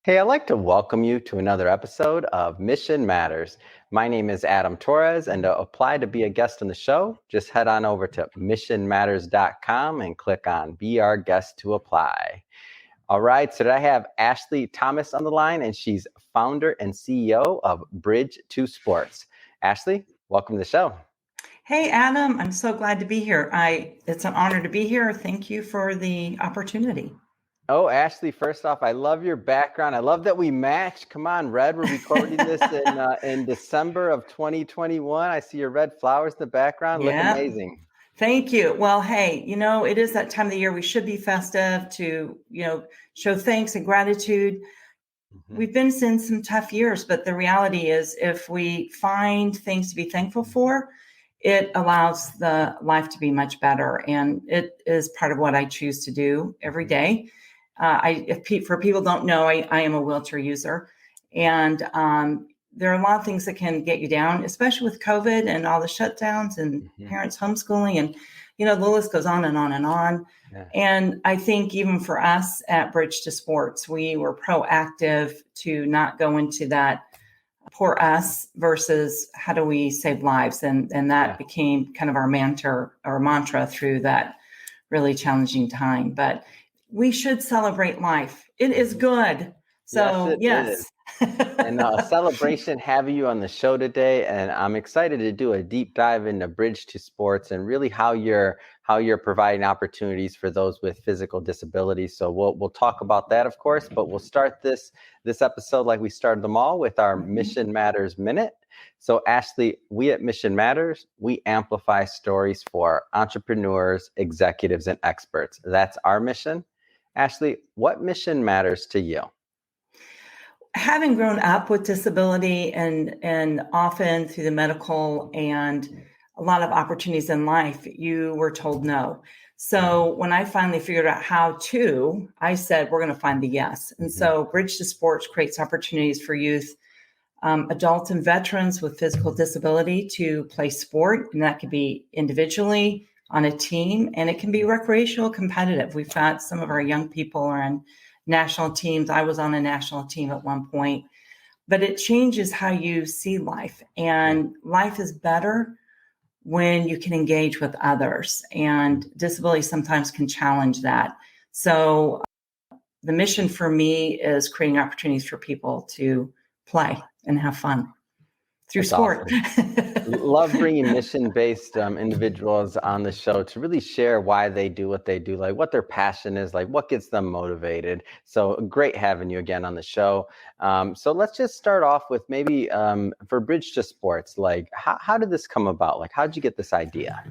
Hey, I'd like to welcome you to another episode of Mission Matters. My name is Adam Torres, and to apply to be a guest on the show, just head on over to missionmatters.com and click on Be Our Guest to apply. All right, so today I have Ashley Thomas on the line, and she's founder and CEO of Bridge to Sports. Ashley, welcome to the show. Hey, Adam, I'm so glad to be here. It's an honor to be here. Thank you for the opportunity. Oh, Ashley, first off, I love your background. I love that we match. Come on, Red. We're recording this in December of 2021. I see your red flowers in the background. Look amazing. Thank you. Well, hey, it is that time of the year. We should be festive to, show thanks and gratitude. Mm-hmm. We've been in some tough years, but the reality is if we find things to be thankful for, it allows the life to be much better. And it is part of what I choose to do every day. For people who don't know, I am a wheelchair user, and there are a lot of things that can get you down, especially with COVID and all the shutdowns and parents homeschooling, and the list goes on and on and on. Yeah. And I think even for us at Bridge to Sports, we were proactive to not go into that poor us versus how do we save lives, and that became kind of our mantra through that really challenging time. But we should celebrate life. It is good. So yes. And a celebration having you on the show today. And I'm excited to do a deep dive into Bridge to Sports and really how you're providing opportunities for those with physical disabilities. So we'll talk about that, of course, but we'll start this episode like we started them all with our Mission Matters Minute. So Ashley, we at Mission Matters, we amplify stories for entrepreneurs, executives, and experts. That's our mission. Ashley, what mission matters to you? Having grown up with disability and often through the medical and a lot of opportunities in life, you were told no. So when I finally figured out how to, I said, we're going to find the yes. And so Bridge to Sports creates opportunities for youth, adults and veterans with physical disability to play sport. And that could be individually, on a team, and it can be recreational, competitive. We've got some of our young people are on national teams. I was on a national team at one point, but it changes how you see life, and life is better when you can engage with others, and disability sometimes can challenge that. So the mission for me is creating opportunities for people to play and have fun through sport. Awesome. Love bringing mission-based individuals on the show to really share why they do what they do, like what their passion is, like what gets them motivated. So great having you again on the show. So let's just start off with maybe for Bridge to Sports, like how did this come about? Like, how did you get this idea?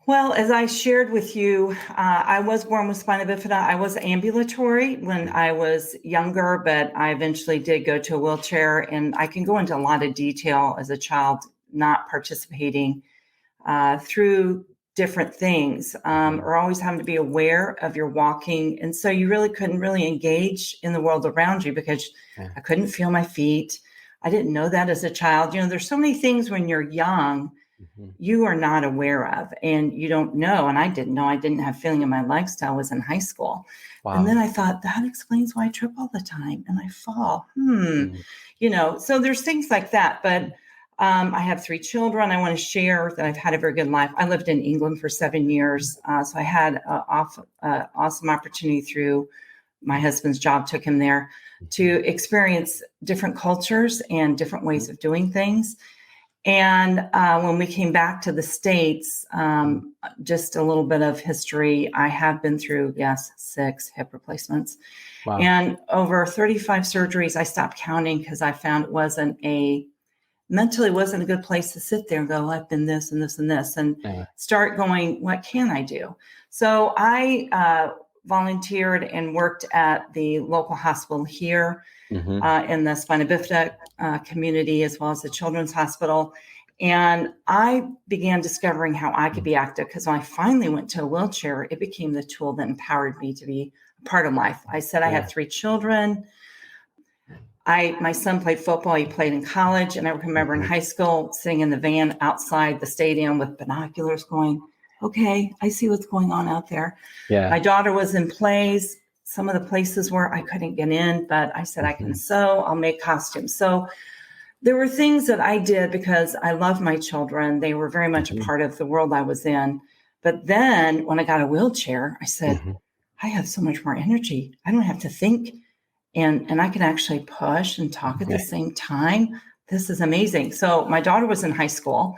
Well, as I shared with you, I was born with spina bifida. I was ambulatory when I was younger, but I eventually did go to a wheelchair, and I can go into a lot of detail as a child not participating through different things, or always having to be aware of your walking. And so you really couldn't really engage in the world around you because I couldn't feel my feet. I didn't know that as a child. There's so many things when you're young you are not aware of, and you don't know. And I didn't know. I didn't have feeling in my legs till I was in high school. Wow. And then I thought, that explains why I trip all the time and I fall. So there's things like that. But I have 3 children. I want to share that I've had a very good life. I lived in England for 7 years. So I had an awesome opportunity through my husband's job, took him there to experience different cultures and different ways of doing things. And when we came back to the States, just a little bit of history, I have been through, 6 hip replacements. Wow. And over 35 surgeries. I stopped counting because I found it mentally wasn't a good place to sit there and go, I've been this and this and this, and start going, what can I do? So I volunteered and worked at the local hospital here in the spina bifida community, as well as the children's hospital. And I began discovering how I could be active, because when I finally went to a wheelchair, it became the tool that empowered me to be a part of life. I said I had 3 children. My son played football. He played in college. And I remember in high school sitting in the van outside the stadium with binoculars going, okay, I see what's going on out there. Yeah. My daughter was in plays, some of the places where I couldn't get in, but I said, I can sew, I'll make costumes. So there were things that I did because I love my children. They were very much a part of the world I was in. But then when I got a wheelchair, I said, I have so much more energy. I don't have to think. And I can actually push and talk at the same time. This is amazing. So my daughter was in high school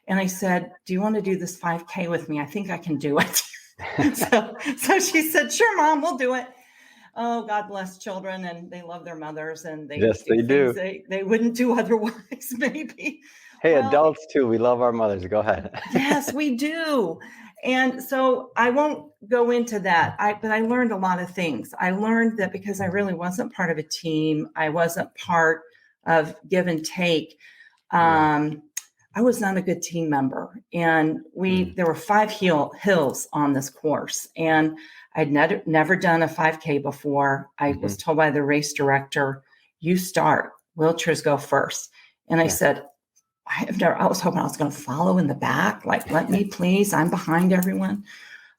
and I said, do you want to do this 5K with me? I think I can do it. so she said, sure, Mom, we'll do it. Oh, God bless children. And they love their mothers and they Yes, do they things do. they wouldn't do otherwise, maybe. Hey, Well, adults too. We love our mothers. Go ahead. yes, we do. And so I won't go into that. But I learned a lot of things. I learned that because I really wasn't part of a team, I wasn't part of give and take. I was not a good team member. And there were 5 hills on this course. And I'd never done a 5K before. I was told by the race director, you start, wheelchairs go first. And I said, I was hoping I was going to follow in the back. Like, let me please, I'm behind everyone.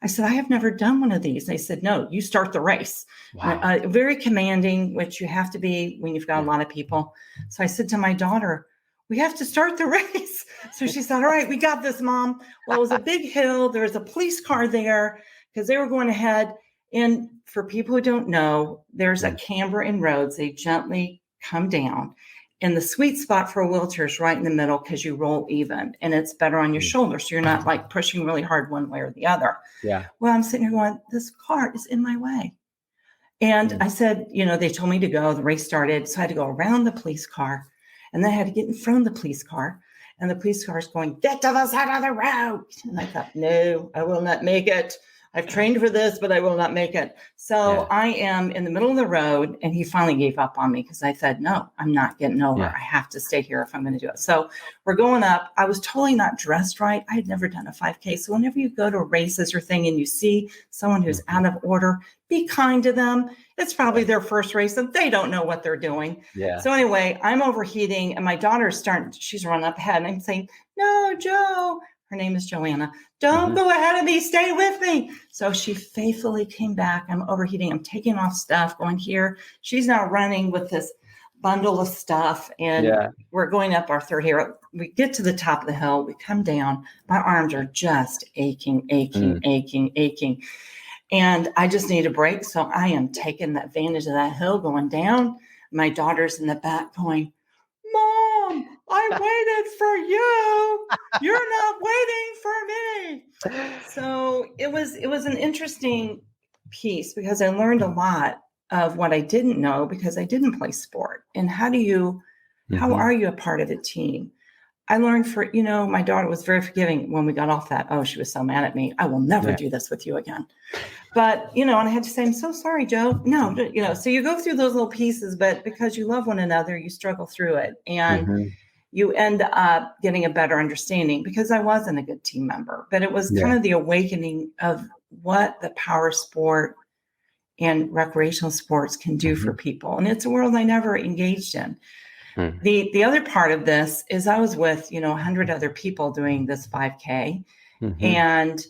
I said, I have never done one of these. They said, no, you start the race. Wow. Very commanding, which you have to be when you've got a lot of people. So I said to my daughter, we have to start the race. So she said, all right, we got this, Mom. Well, it was a big hill. There was a police car there because they were going ahead. And for people who don't know, there's a camber in roads. They gently come down. And the sweet spot for a wheelchair is right in the middle because you roll even and it's better on your shoulder. So you're not like pushing really hard one way or the other. Yeah. Well, I'm sitting here going, this car is in my way. And I said, they told me to go. The race started. So I had to go around the police car. And then I had to get in front of the police car. And the police car is going, get to the side of the road. And I thought, no, I will not make it. I've trained for this, but I will not make it. So I am in the middle of the road. And he finally gave up on me because I said, no, I'm not getting over. I have to stay here if I'm going to do it. So we're going up. I was totally not dressed right. I had never done a 5K. So whenever you go to races or thing and you see someone who's out of order, be kind to them. It's probably their first race and they don't know what they're doing. Yeah. So anyway, I'm overheating and my daughter's she's running up ahead and I'm saying, no, Joe. Her name is Joanna. Don't go ahead of me. Stay with me. So she faithfully came back. I'm overheating. I'm taking off stuff, going here. She's now running with this bundle of stuff. And we're going up our third hill. We get to the top of the hill. We come down. My arms are just aching. And I just need a break. So I am taking advantage of that hill going down. My daughter's in the back going, Mom, I waited for you. You're not waiting for me. So it was an interesting piece because I learned a lot of what I didn't know because I didn't play sport. And how are you a part of a team? I learned my daughter was very forgiving when we got off that. Oh, she was so mad at me. I will never do this with you again. But, and I had to say, I'm so sorry, Joe. No, so you go through those little pieces, but because you love one another, you struggle through it. And you end up getting a better understanding because I wasn't a good team member, but it was kind of the awakening of what the power sport and recreational sports can do for people. And it's a world I never engaged in. The other part of this is I was with, 100 other people doing this 5K and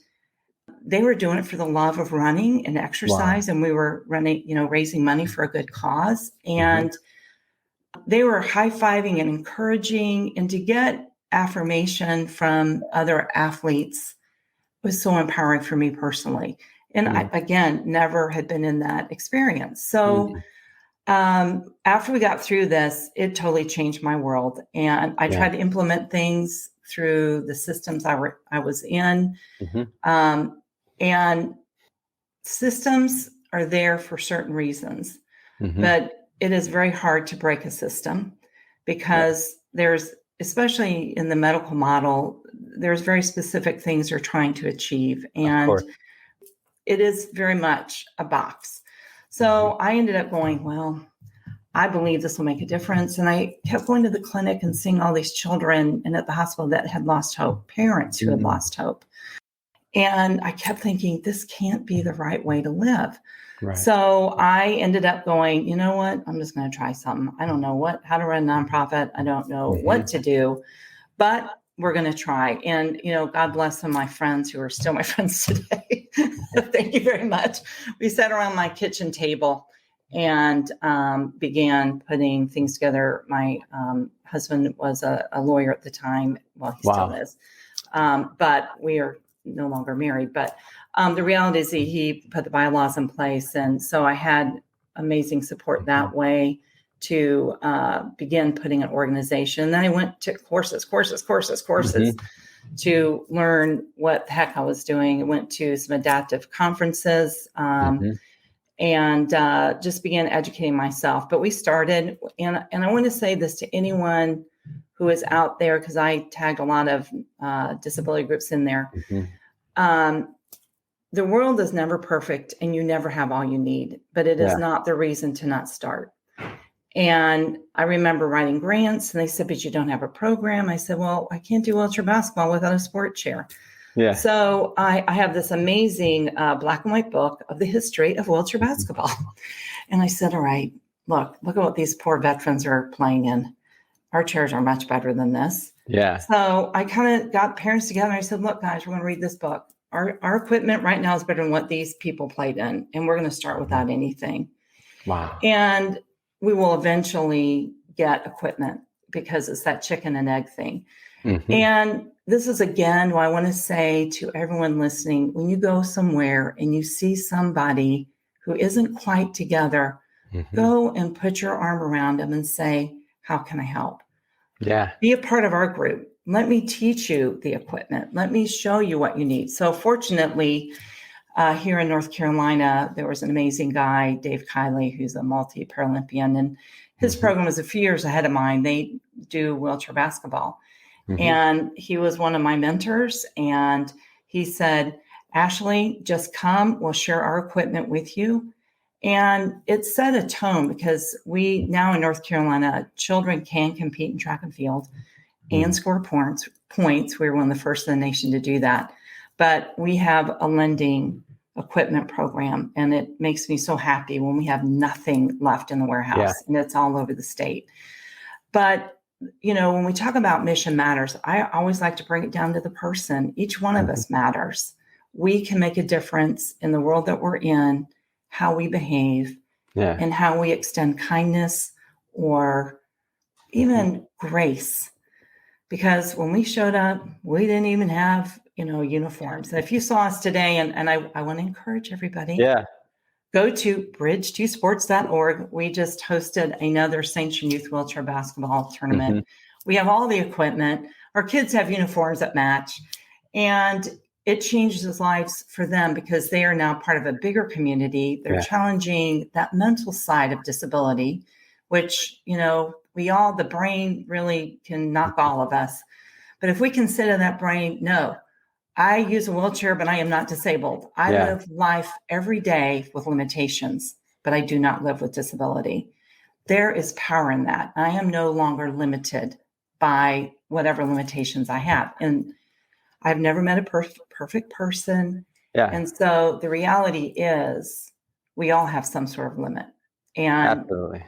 they were doing it for the love of running and exercise. And we were running, raising money for a good cause. And they were high-fiving and encouraging, and to get affirmation from other athletes was so empowering for me personally. And I, again, never had been in that experience. So after we got through this, it totally changed my world. And I tried to implement things through the systems I was in. And systems are there for certain reasons, but it is very hard to break a system because there's, especially in the medical model, there's very specific things you're trying to achieve. And it is very much a box. So I ended up going, well, I believe this will make a difference. And I kept going to the clinic and seeing all these children and at the hospital that had lost hope, parents who had lost hope. And I kept thinking, this can't be the right way to live. So I ended up going, you know what? I'm just going to try something. I don't know how to run a nonprofit. I don't know what to do. But we're going to try. And, God bless some of my friends who are still my friends today. Thank you very much. We sat around my kitchen table and began putting things together. My husband was a lawyer at the time. Well, he still is. But we are no longer married. But the reality is he put the bylaws in place. And so I had amazing support that way to begin putting an organization. And then I went to courses to learn what the heck I was doing. I went to some adaptive conferences and just began educating myself. But we started, and I want to say this to anyone who is out there, because I tagged a lot of disability groups in there. The world is never perfect and you never have all you need, but it is not the reason to not start. And I remember writing grants and they said, but you don't have a program. I said, well, I can't do wheelchair basketball without a sport chair. Yeah. So I have this amazing black and white book of the history of wheelchair basketball. And I said, all right, look at what these poor veterans are playing in. Our chairs are much better than this. Yeah. So I kind of got parents together and I said, look, guys, we're going to read this book. Our equipment right now is better than what these people played in. And we're going to start without anything. Wow. And we will eventually get equipment because it's that chicken and egg thing. And this is, again, what I want to say to everyone listening. When you go somewhere and you see somebody who isn't quite together, go and put your arm around them and say, how can I help? Yeah. Be a part of our group. Let me teach you the equipment. Let me show you what you need. So fortunately, here in North Carolina, there was an amazing guy, Dave Kiley, who's a multi-Paralympian, and his program was a few years ahead of mine. They do wheelchair basketball. And he was one of my mentors. And he said, Ashley, just come. We'll share our equipment with you. And it set a tone because we now in North Carolina, children can compete in track and field and score points. We were one of the first in the nation to do that. But we have a lending equipment program, and it makes me so happy when we have nothing left in the warehouse, and it's all over the state. But, when we talk about mission matters, I always like to bring it down to the person. Each one of us matters. We can make a difference in the world that we're in, how we behave, and how we extend kindness or even grace. Because when we showed up, we didn't even have, uniforms. And if you saw us today, and I want to encourage everybody, go to bridge2sports.org. We just hosted another Sanctuary Youth Wheelchair Basketball tournament. We have all the equipment. Our kids have uniforms that match. And it changes lives for them because they are now part of a bigger community. They're challenging that mental side of disability, which, the brain really can knock all of us. But if we consider that brain, no, I use a wheelchair, but I am not disabled. I live life every day with limitations, but I do not live with disability. There is power in that. I am no longer limited by whatever limitations I have. And I've never met a perfect person. Yeah. And so the reality is we all have some sort of limit. And absolutely.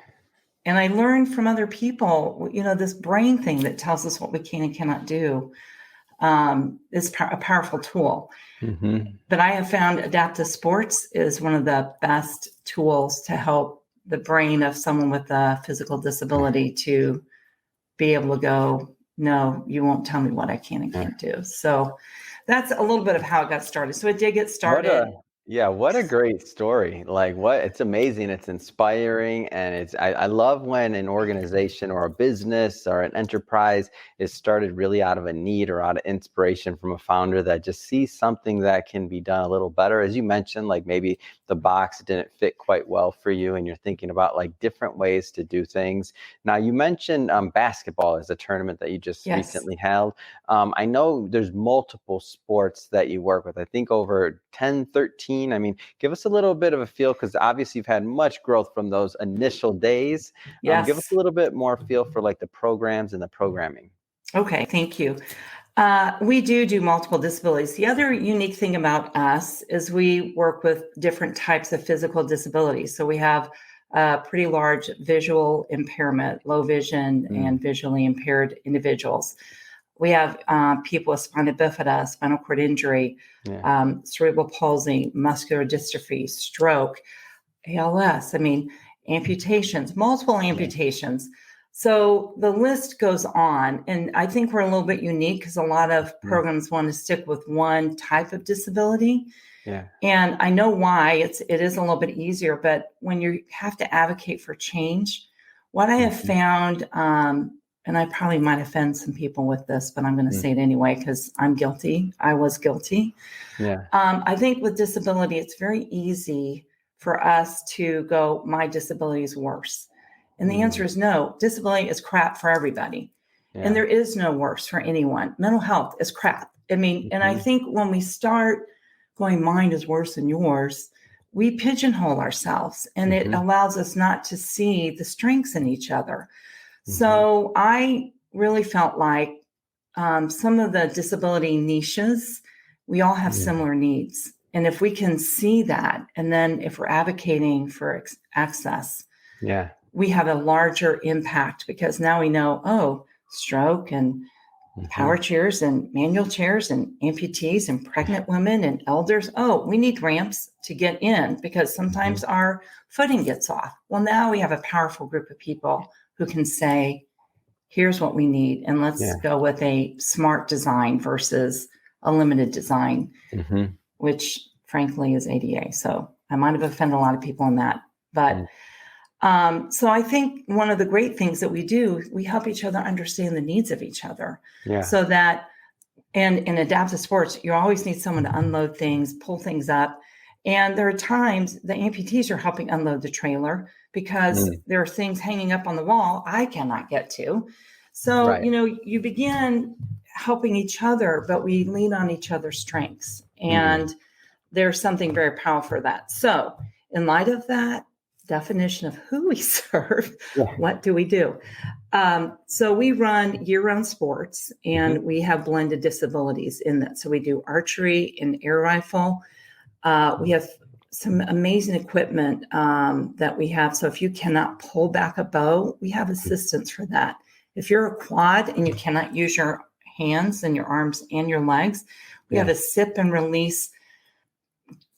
And I learned from other people, this brain thing that tells us what we can and cannot do is a powerful tool. But I have found adaptive sports is one of the best tools to help the brain of someone with a physical disability to be able to go, no, you won't tell me what I can and can't do. So that's a little bit of how it got started. So it did get started. What a great story. It's amazing. It's inspiring. And I love when an organization or a business or an enterprise is started really out of a need or out of inspiration from a founder that just sees something that can be done a little better. As you mentioned, maybe the box didn't fit quite well for you and you're thinking about different ways to do things. Now you mentioned basketball as a tournament that you just recently held. I know there's multiple sports that you work with. I think over 10, 13. I mean, give us a little bit of a feel because obviously you've had much growth from those initial days. Give us a little bit more feel for the programs and the programming. Okay, thank you. We do multiple disabilities. The other unique thing about us is we work with different types of physical disabilities. So we have a pretty large visual impairment, low vision and visually impaired individuals. We have people with spina bifida, spinal cord injury, Yeah. cerebral palsy, muscular dystrophy, stroke, ALS. I mean, amputations, multiple Yeah. amputations. So the list goes on. And I think we're a little bit unique because a lot of Yeah. programs want to stick with one type of disability. Yeah. And I know why it is a little bit easier, but when you have to advocate for change, what I have Mhm. found, and I probably might offend some people with this, but I'm going to Mm. say it anyway because I'm guilty. I was guilty. Yeah. I think with disability, it's very easy for us to go, my disability is worse. And the answer Mm. is no, disability is crap for everybody. And Yeah. there is no worse for anyone. Mental health is crap. I mean, and I Mhm. think when we start going, mine is worse than yours, we pigeonhole ourselves and it Mhm. allows us not to see the strengths in each other. Mhm. So I really felt like some of the disability niches, we all have Yeah. similar needs. And if we can see that, and then if we're advocating for access, Yeah. we have a larger impact because now we know, oh, stroke and power Mhm. chairs and manual chairs and amputees and pregnant women and elders. Oh, we need ramps to get in because sometimes Mhm. our footing gets off. Well, now we have a powerful group of people who can say, here's what we need, and let's Yeah. go with a smart design versus a limited design, Mhm. which frankly is ADA. So I might have offended a lot of people in that. But Mm. so I think one of the great things that we do, we help each other understand the needs of each other Yeah. so that, and in adaptive sports, you always need someone to unload things, pull things up. And there are times the amputees are helping unload the trailer because Mm. there are things hanging up on the wall I cannot get to. So, Right. you begin helping each other, but we lean on each other's strengths. Mm. And there's something very powerful for that. So, in light of that definition of who we serve, Yeah. what do we do? So we run year-round sports, Mhm. and we have blended disabilities in that. So we do archery and air rifle. We have some amazing equipment that we have. So if you cannot pull back a bow, we have assistance for that. If you're a quad and you cannot use your hands and your arms and your legs, we have Yeah. a sip and release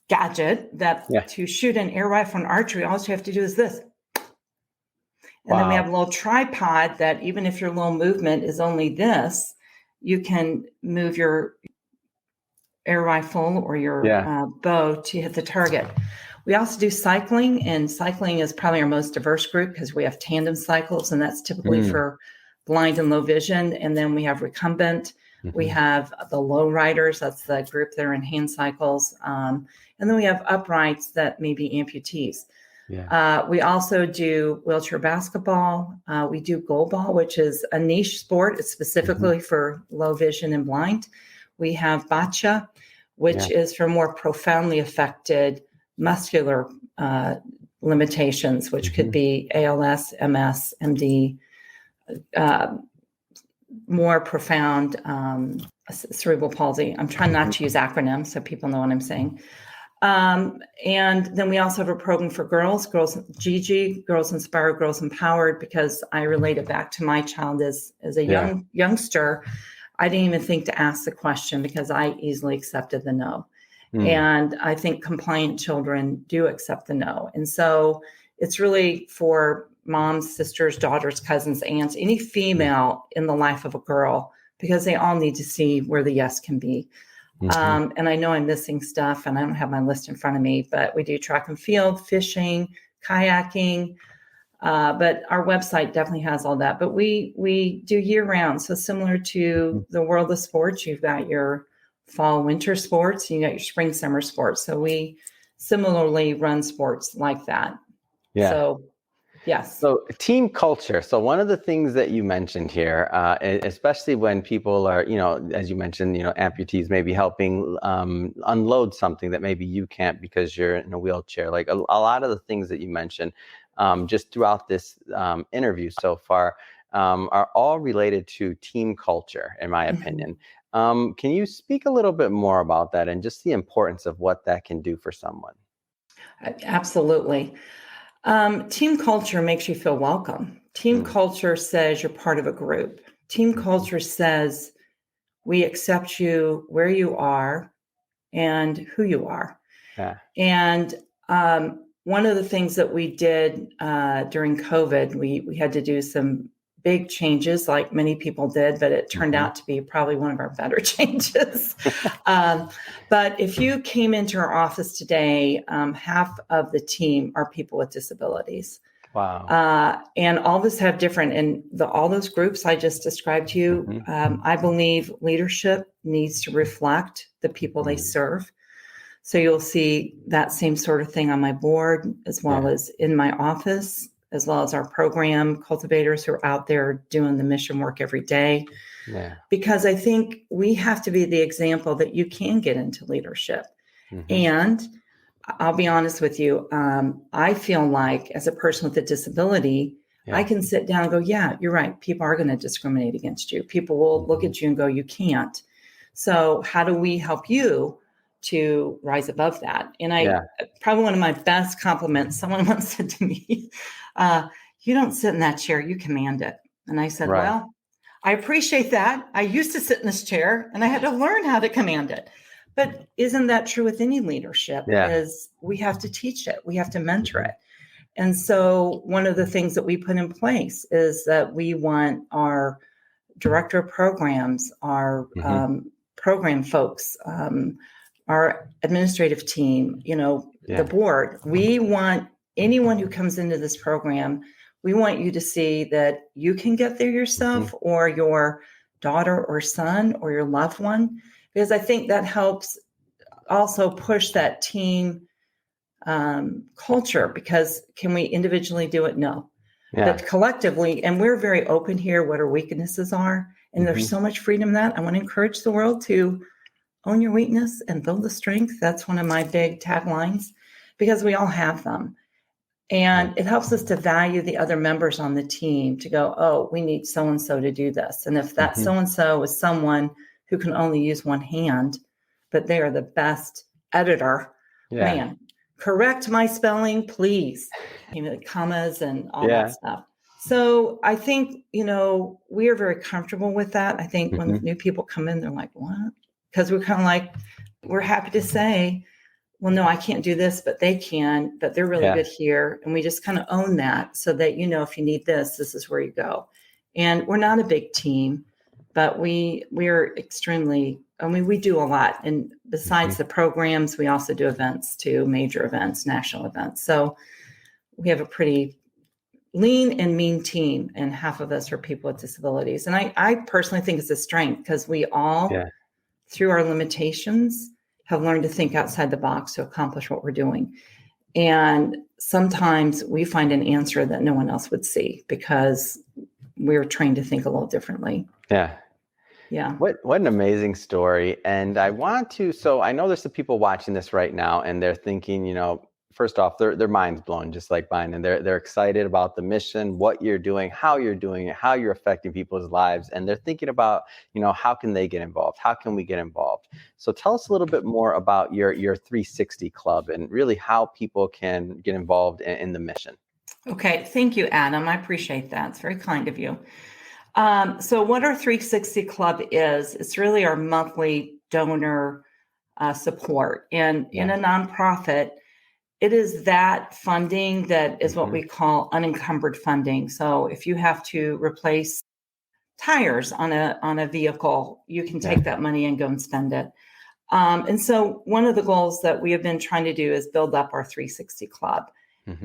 gadget that Yeah. to shoot an air rifle and archery, all you have to do is this. And then we have Wow. a little tripod that even if your little movement is only this, you can move your air rifle or your Yeah. bow to hit the target. We also do cycling, and cycling is probably our most diverse group because we have tandem cycles, and that's typically Mm. for blind and low vision. And then we have recumbent. We Mhm. have the low riders. That's the group that are in hand cycles. And then we have uprights that may be amputees. Yeah. We also do wheelchair basketball. We do goalball, which is a niche sport. It's Mhm. specifically for low vision and blind. We have bocce, Yeah. which is for more profoundly affected muscular limitations, which could Mhm. be ALS, MS, MD, uh, more profound cerebral palsy. I'm trying not Mhm. to use acronyms so people know what I'm saying. And then we also have a program for girls, GG, Girls Inspired, Girls Empowered, because I relate it back to my child as a Yeah. youngster. I didn't even think to ask the question because I easily accepted the no. Mm. And I think compliant children do accept the no. And so it's really for moms, sisters, daughters, cousins, aunts, any Yeah. female in the life of a girl, because they all need to see where the yes can be. Mhm. And I know I'm missing stuff and I don't have my list in front of me, but we do track and field, fishing, kayaking. But our website definitely has all that. But we do year round. So similar Mhm. to the world of sports, you've got your fall, winter sports, you got your spring, summer sports. So we similarly run sports like that. Yeah. So yes. So team culture. So one of the things that you mentioned here, especially when people are, as you mentioned, amputees maybe helping unload something that maybe you can't because you're in a wheelchair. Like a lot of the things that you mentioned just throughout this interview so far are all related to team culture, in my Mhm. opinion. Can you speak a little bit more about that and just the importance of what that can do for someone? Absolutely. Team culture makes you feel welcome. Team Mm. culture says you're part of a group. Team Mhm. culture says We accept you where you are and who you are. Yeah. And one of the things that we did during COVID, we had to do some big changes, like many people did, but it turned out to be probably one of our better changes. But if you came into our office today, half of the team are people with disabilities. Wow. And all of us have different, and all those groups I just described to you, I believe leadership needs to reflect the people they serve. So you'll see that same sort of thing on my board, as well as in my office, as well as our program cultivators who are out there doing the mission work every day. Yeah. Because I think we have to be the example that you can get into leadership. And I'll be honest with you, I feel like as a person with a disability, I can sit down and go, yeah, you're right. People are going to discriminate against you. People will look at you and go, you can't. So how do we help you to rise above that? And probably one of my best compliments, someone once said to me, you don't sit in that chair, you command it. And I said, well, I appreciate that. I used to sit in this chair and I had to learn how to command it. But isn't that true with any leadership? Is we have to teach it. We have to mentor it. And so one of the things that we put in place is that we want our director of programs, our program folks, our administrative team, the board. We want anyone who comes into this program, we want you to see that you can get there yourself or your daughter or son or your loved one, because I think that helps also push that team culture. Because can we individually do it? No. But collectively, and we're very open here, what our weaknesses are. And there's so much freedom in that. I want to encourage the world to own your weakness and build the strength. That's one of my big taglines, because we all have them. And it helps us to value the other members on the team, to go, oh, we need so-and-so to do this. And if that so-and-so is someone who can only use one hand, but they are the best editor, man, correct my spelling, please. Commas and all that stuff. So I think, we are very comfortable with that. I think when new people come in, they're like, what? Because we're kind of like, we're happy to say, well, no, I can't do this, but they can, but they're really good here. And we just kind of own that, so that, if you need this, this is where you go. And we're not a big team, but we're extremely, we do a lot. And besides the programs, we also do events too, major events, national events. So we have a pretty lean and mean team, and half of us are people with disabilities. And I personally think it's a strength, because we all, through our limitations, have learned to think outside the box to accomplish what we're doing. And sometimes we find an answer that no one else would see, because we're trained to think a little differently. Yeah. What an amazing story. And I know there's some people watching this right now, and they're thinking, first off, their mind's blown, just like mine. And they're excited about the mission, what you're doing, how you're doing it, how you're affecting people's lives. And they're thinking about, how can they get involved? How can we get involved? So tell us a little bit more about your 360 Club, and really how people can get involved in the mission. Okay. Thank you, Adam. I appreciate that. It's very kind of you. So what our 360 Club is, it's really our monthly donor support. And in a nonprofit, it is that funding that is what we call unencumbered funding. So if you have to replace tires on a vehicle, you can take that money and go and spend it. And so one of the goals that we have been trying to do is build up our 360 Club.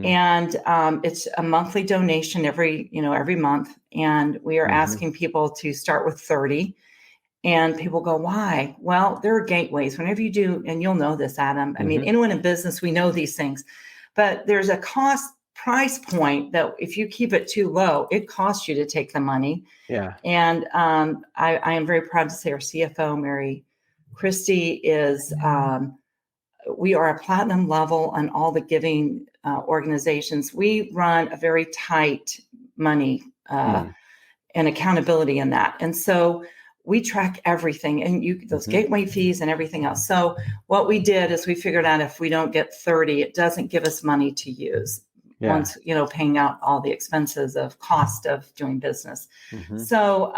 And it's a monthly donation every month. And we are asking people to start with 30. And people go, why? Well, there are gateways. Whenever you do, and you'll know this, Adam. I mean, anyone in business, we know these things. But there's a price point that if you keep it too low, it costs you to take the money. And I am very proud to say our CFO, Mary Christie, is we are a platinum level on all the giving organizations. We run a very tight money and accountability in that. And so we track everything, and those gateway fees and everything else. So what we did is we figured out if we don't get 30, it doesn't give us money to use once, paying out all the expenses of cost of doing business. So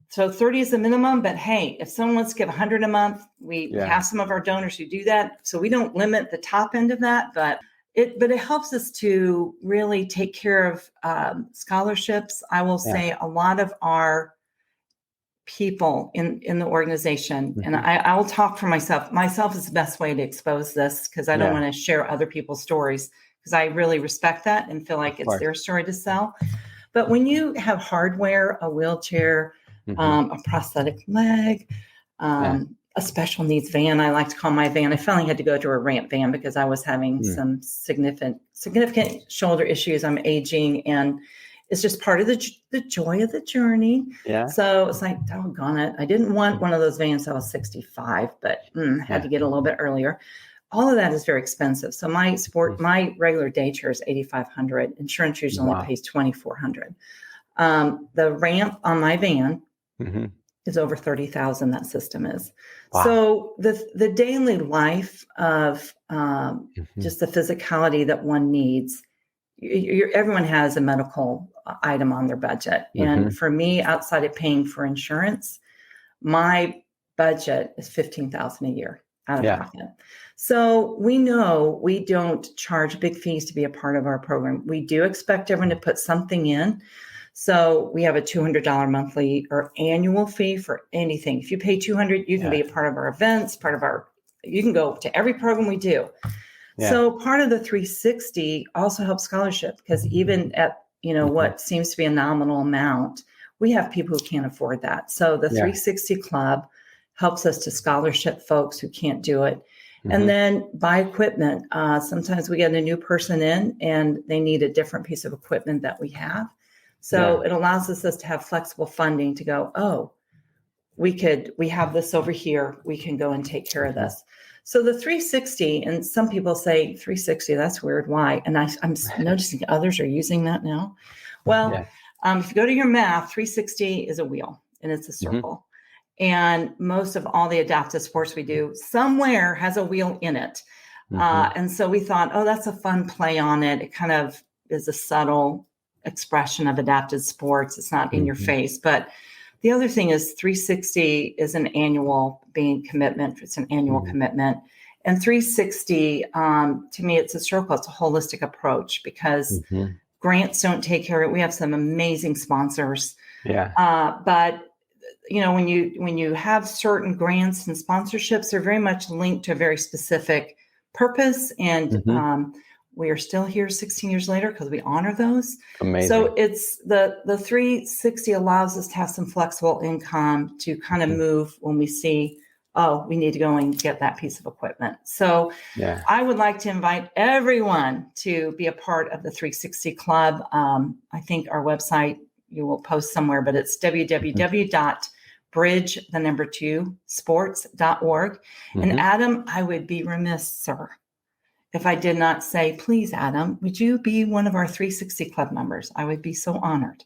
So 30 is the minimum, but hey, if someone wants to give 100 a month, we have some of our donors who do that. So we don't limit the top end of that, but it helps us to really take care of scholarships. I will say a lot of our people in the organization, and I will talk for myself. Myself is the best way to expose this because I don't want to share other people's stories because I really respect that and feel like it's their story to sell. But when you have hardware, a wheelchair, a prosthetic leg, a special needs van, I like to call my van. I finally had to go to a ramp van because I was having some significant shoulder issues. I'm aging, and it's just part of the joy of the journey. Yeah. So it's like, doggone it. I didn't want one of those vans till I was 65, but had to get a little bit earlier. All of that is very expensive. So my regular day chair is $8,500. Insurance usually only pays $2,400. The ramp on my van is over $30,000. That system is. Wow. So the daily life of just the physicality that one needs. Everyone has a medical item on their budget, and for me, outside of paying for insurance, my budget is $15,000 a year out of pocket. So we know we don't charge big fees to be a part of our program. We do expect everyone to put something in. So we have a $200 monthly or annual fee for anything. If you pay $200, you can be a part of our events, you can go to every program we do. Yeah. So part of the 360 also helps scholarship because even at, what seems to be a nominal amount, we have people who can't afford that. So the 360 Club helps us to scholarship folks who can't do it. And then buy equipment. Sometimes we get a new person in and they need a different piece of equipment that we have. So it allows us to have flexible funding to go, we have this over here. We can go and take care of this. So the 360, and some people say 360, that's weird. Why? And I'm noticing others are using that now. Well, if you go to your math, 360 is a wheel and it's a circle. And most of all the adaptive sports we do somewhere has a wheel in it. And so we thought, that's a fun play on it. It kind of is a subtle expression of adaptive sports. It's not in your face, but the other thing is 360 is an annual commitment. It's an annual commitment. And 360, to me, it's a circle. It's a holistic approach because grants don't take care of it. We have some amazing sponsors. But when you have certain grants and sponsorships, they're very much linked to a very specific purpose. And we are still here 16 years later because we honor those. Amazing. So it's the 360 allows us to have some flexible income to kind of move when we see, we need to go and get that piece of equipment. So I would like to invite everyone to be a part of the 360 Club. I think our website, you will post somewhere, but it's www.bridge2sports.org. And Adam, I would be remiss, sir, if I did not say, please, Adam, would you be one of our 360 Club members? I would be so honored.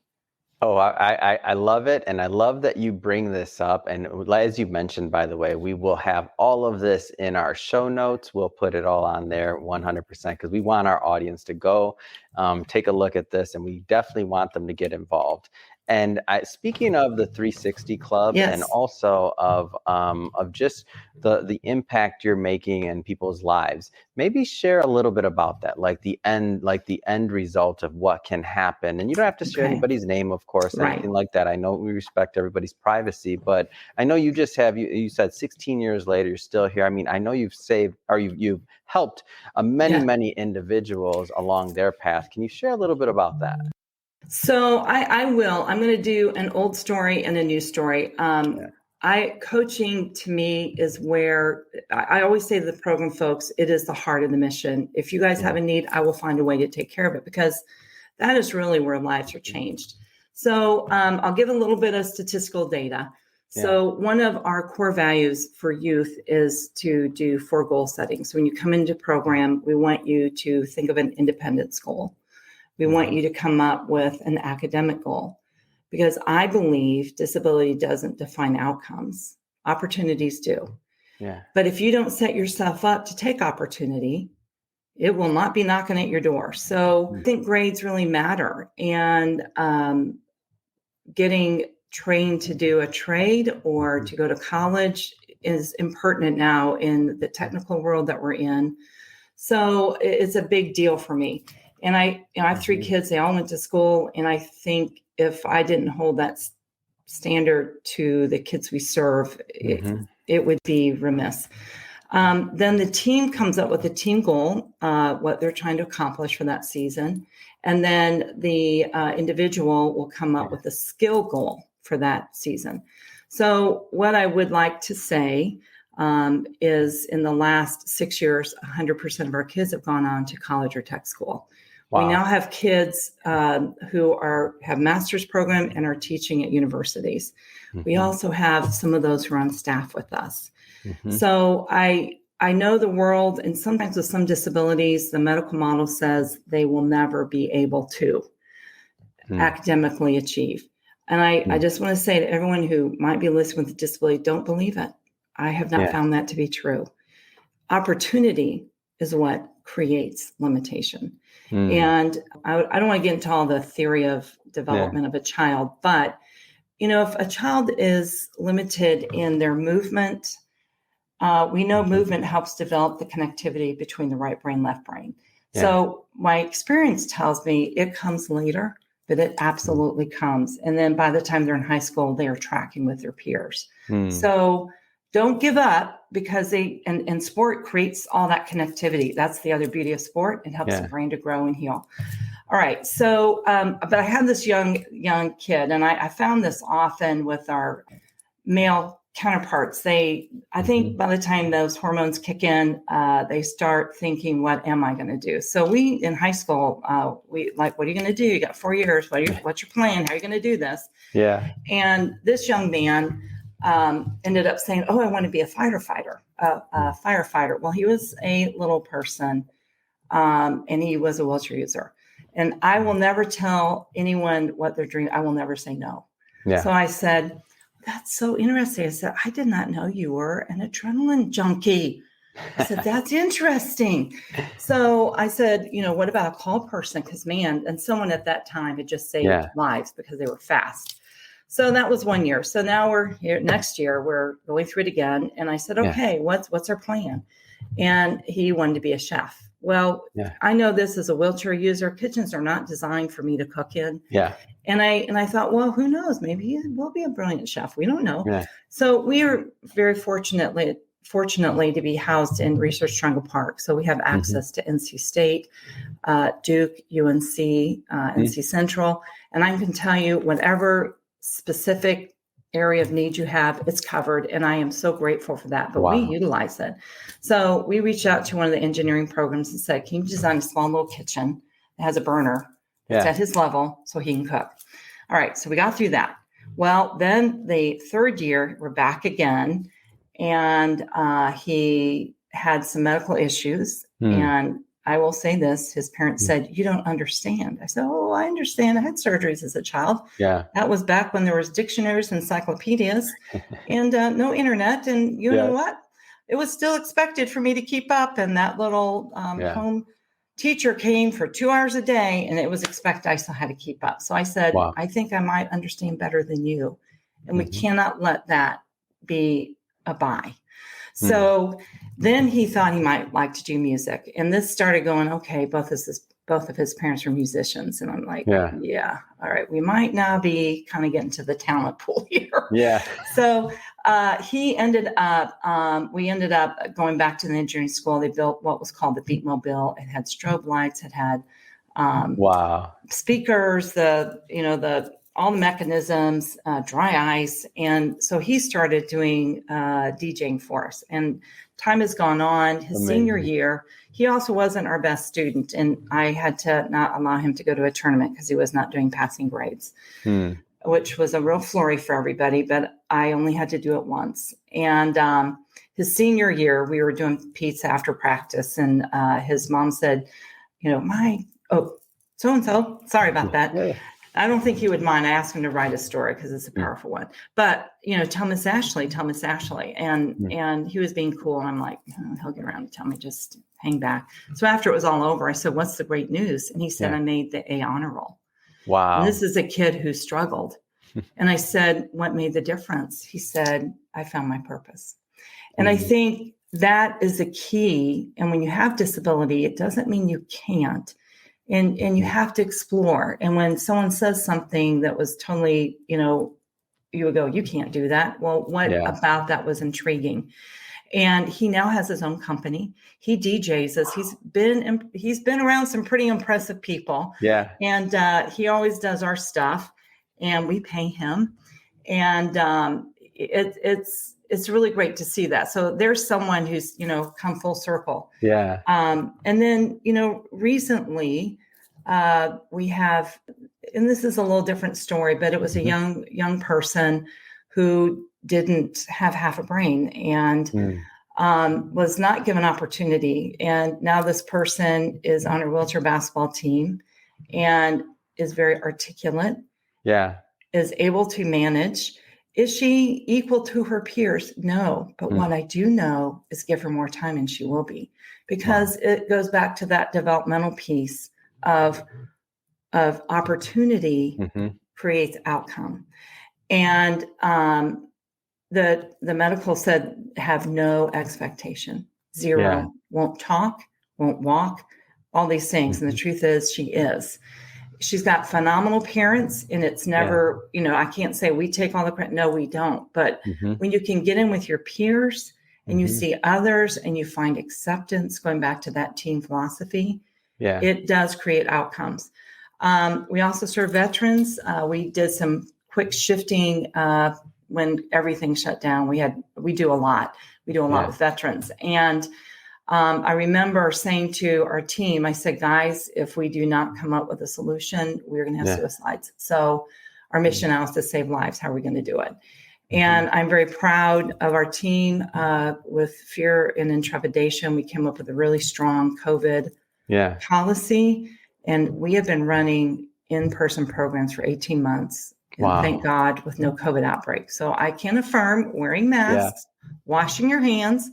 Oh, I love it. And I love that you bring this up. And as you mentioned, by the way, we will have all of this in our show notes. We'll put it all on there 100% because we want our audience to go take a look at this. And we definitely want them to get involved. And speaking of the 360 Club and also of just the impact you're making in people's lives, maybe share a little bit about that, like the end result of what can happen. And you don't have to share anybody's name, of course, anything like that. I know we respect everybody's privacy, but I know you just have, you said 16 years later, you're still here. I mean, I know you've saved or you've helped many individuals along their path. Can you share a little bit about that? So I will. I'm going to do an old story and a new story. Coaching to me is where I always say to the program folks, it is the heart of the mission. If you guys have a need, I will find a way to take care of it because that is really where lives are changed. So I'll give a little bit of statistical data. So one of our core values for youth is to do 4 goal settings. So when you come into program, we want you to think of an independence goal. We want you to come up with an academic goal because I believe disability doesn't define outcomes. Opportunities do. But if you don't set yourself up to take opportunity, it will not be knocking at your door. So I think grades really matter and getting train to do a trade or to go to college is impertinent now in the technical world that we're in. So it's a big deal for me. And I have 3 kids. They all went to school. And I think if I didn't hold that standard to the kids we serve, it would be remiss. Then the team comes up with a team goal, what they're trying to accomplish for that season. And then the individual will come up with a skill goal for that season. So what I would like to say is in the last 6 years, 100% of our kids have gone on to college or tech school. Wow. We now have kids who have master's program and are teaching at universities. We also have some of those who are on staff with us. So I know the world, and sometimes with some disabilities, the medical model says they will never be able to academically achieve. And I just want to say to everyone who might be listening with a disability, don't believe it. I have not found that to be true. Opportunity is what creates limitation. And I don't want to get into all the theory of development of a child, but if a child is limited in their movement, we know movement helps develop the connectivity between the right brain, left brain. So my experience tells me it comes later, but it absolutely comes. And then by the time they're in high school, they are tracking with their peers. So don't give up, because and sport creates all that connectivity. That's the other beauty of sport. It helps the brain to grow and heal. All right. So, but I had this young kid, and I found this often with our male counterparts. I think by the time those hormones kick in, they start thinking, what am I going to do? So we, in high school, what are you going to do? You got 4 years. What's your plan? How are you going to do this? Yeah. And this young man ended up saying, I want to be a firefighter. Well, he was a little person, and he was a wheelchair user. And I will never tell anyone what they're doing. I will never say no. Yeah. So I said, that's so interesting. I said, I did not know you were an adrenaline junkie. I said, that's interesting. So I said, what about a call person? Because and someone at that time had just saved lives because they were fast. So that was 1 year. So now we're here. Next year, we're going through it again. And I said, okay, what's our plan? And he wanted to be a chef. Well, I know this as a wheelchair user. Kitchens are not designed for me to cook in. Yeah. And I thought, well, who knows? Maybe he will be a brilliant chef. We don't know. Yeah. So we are very fortunately to be housed in Research Triangle Park. So we have access to NC State, Duke, UNC, NC Central. And I can tell you whatever specific area of need you have, it's covered. And I am so grateful for that, but we utilize it. So we reached out to one of the engineering programs and said, can you design a small little kitchen that has a burner that's at his level so he can cook? All right. So we got through that. Well, then the 3rd year, we're back again, and he had some medical issues. And I will say this, his parents said, you don't understand. I said, oh, I understand. I had surgeries as a child. Yeah. That was back when there was dictionaries and encyclopedias and no internet. And you know what? It was still expected for me to keep up. And that little home teacher came for 2 hours a day, and it was expected I still had to keep up. So I said, I think I might understand better than you. And we cannot let that be a bye. So then he thought he might like to do music. And this started going, okay, both of his parents were musicians. And I'm like, yeah, all right, we might now be kind of getting to the talent pool here. Yeah. So we ended up going back to the engineering school. They built what was called the Beatmobile. It had strobe lights. It had speakers, all the mechanisms, dry ice. And so he started doing DJing for us. And time has gone on. His senior year, he also wasn't our best student. And I had to not allow him to go to a tournament because he was not doing passing grades, which was a real flurry for everybody. But I only had to do it once. And his senior year, we were doing pizza after practice. And his mom said, so-and-so, sorry about that. Yeah. I don't think he would mind. I asked him to write a story because it's a powerful one. But, tell Miss Ashley. And he was being cool. And I'm like, he'll get around to tell me, just hang back. So after it was all over, I said, what's the great news? And he said, I made the A honor roll. Wow. And this is a kid who struggled. And I said, what made the difference? He said, I found my purpose. And I think that is the key. And when you have disability, it doesn't mean you can't. And you have to explore. And when someone says something that was totally, you would go, you can't do that. Well, what about that was intriguing? And he now has his own company. He DJs us. He's been around some pretty impressive people. Yeah. And he always does our stuff, and we pay him. And it's really great to see that. So there's someone who's come full circle. Yeah. And then recently we have, and this is a little different story, but it was a young person who didn't have half a brain and was not given opportunity. And now this person is on a wheelchair basketball team and is very articulate. Yeah. Is able to manage. Is she equal to her peers? No. But what I do know is give her more time and she will be, because it goes back to that developmental piece of opportunity creates outcome. And the medical said have no expectation, zero, won't talk, won't walk, all these things. And the truth is she is. She's got phenomenal parents, and it's never, I can't say we take all the credit. No, we don't. But when you can get in with your peers and you see others and you find acceptance, going back to that team philosophy, it does create outcomes. We also serve veterans. We did some quick shifting when everything shut down. We do a lot. We do a lot with veterans. And I remember saying to our team, I said, guys, if we do not come up with a solution, we're going to have suicides. So our mission now is to save lives. How are we going to do it? And I'm very proud of our team. With fear and intrepidation, we came up with a really strong COVID policy. And we have been running in-person programs for 18 months. And thank God, with no COVID outbreak. So I can affirm wearing masks, washing your hands,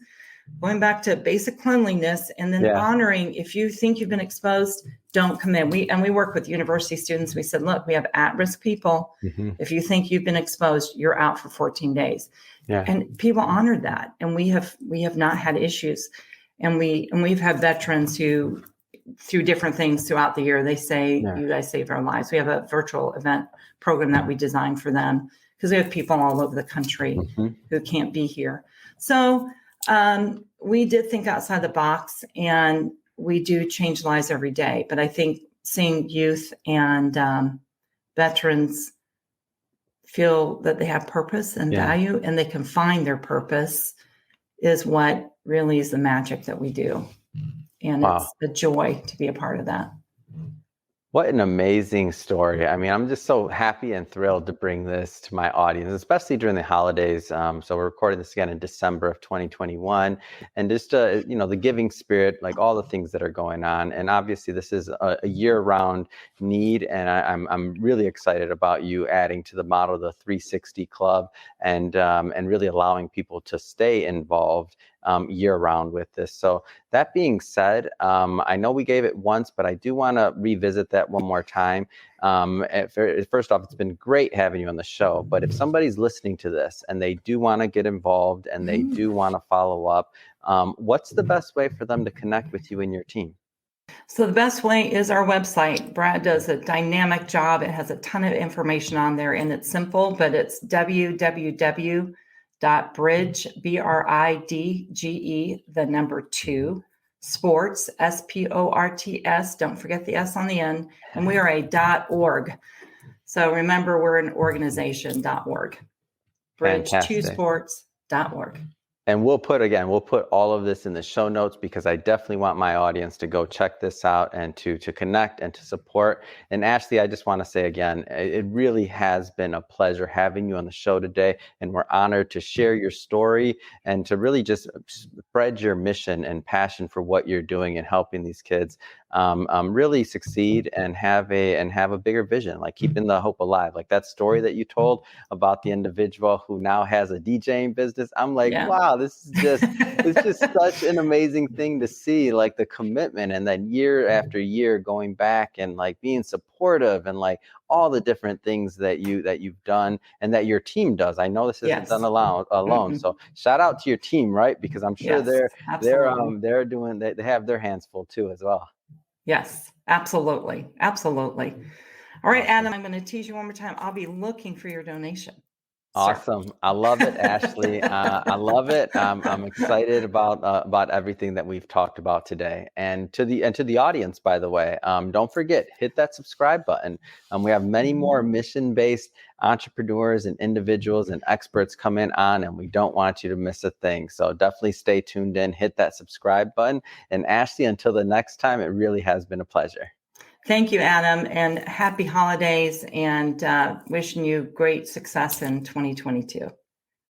going back to basic cleanliness, and then honoring, if you think you've been exposed, don't come in. We work with university students. We said, look, we have at-risk people. If you think you've been exposed, you're out for 14 days. And people honored that. And we have not had issues. And we've had veterans who, through different things throughout the year, they say, you guys saved our lives. We have a virtual event program that we designed for them because we have people all over the country who can't be here. So we did think outside the box, and we do change lives every day. But I think seeing youth and veterans feel that they have purpose and value, and they can find their purpose, is what really is the magic that we do. And it's a joy to be a part of that. What an amazing story. I mean, I'm just so happy and thrilled to bring this to my audience, especially during the holidays. So we're recording this again in December of 2021. And just, the giving spirit, like all the things that are going on. And obviously, this is a year-round need. And I'm really excited about you adding to the model, the 360 Club, and really allowing people to stay involved year-round with this. So that being said, I know we gave it once, but I do want to revisit that one more time. First off, it's been great having you on the show, but if somebody's listening to this and they do want to get involved and they do want to follow up, what's the best way for them to connect with you and your team? So the best way is our website. Brad does a dynamic job. It has a ton of information on there, and it's simple, but it's www.bridge, BRIDGE, the number 2, sports, SPORTS. Don't forget the S on the end. And we are a .org. So remember, we're an organization, .org. Bridge2sports.org. And we'll put all of this in the show notes, because I definitely want my audience to go check this out and to connect and to support. And Ashley, I just want to say again, it really has been a pleasure having you on the show today. And we're honored to share your story and to really just spread your mission and passion for what you're doing and helping these kids really succeed and have a bigger vision, like keeping the hope alive. Like that story that you told about the individual who now has a DJing business. I'm like, wow, this is just it's just such an amazing thing to see, like the commitment and then year after year going back and like being supportive and like all the different things that you've done and that your team does. I know this isn't done Yes. alone. Mm-mm. So shout out to your team, right? Because I'm sure Yes, absolutely. they're doing they have their hands full too as well. Yes, absolutely. Absolutely. All right, Awesome. Adam, I'm going to tease you one more time. I'll be looking for your donation, sir. Awesome. I love it, Ashley. I love it. I'm excited about everything that we've talked about today. And to the audience, by the way, don't forget, hit that subscribe button. We have many more Mhm. mission-based entrepreneurs and individuals and experts coming on, and we don't want you to miss a thing. So definitely stay tuned in, hit that subscribe button. And Ashley, until the next time, it really has been a pleasure. Thank you, Adam, and happy holidays, and wishing you great success in 2022.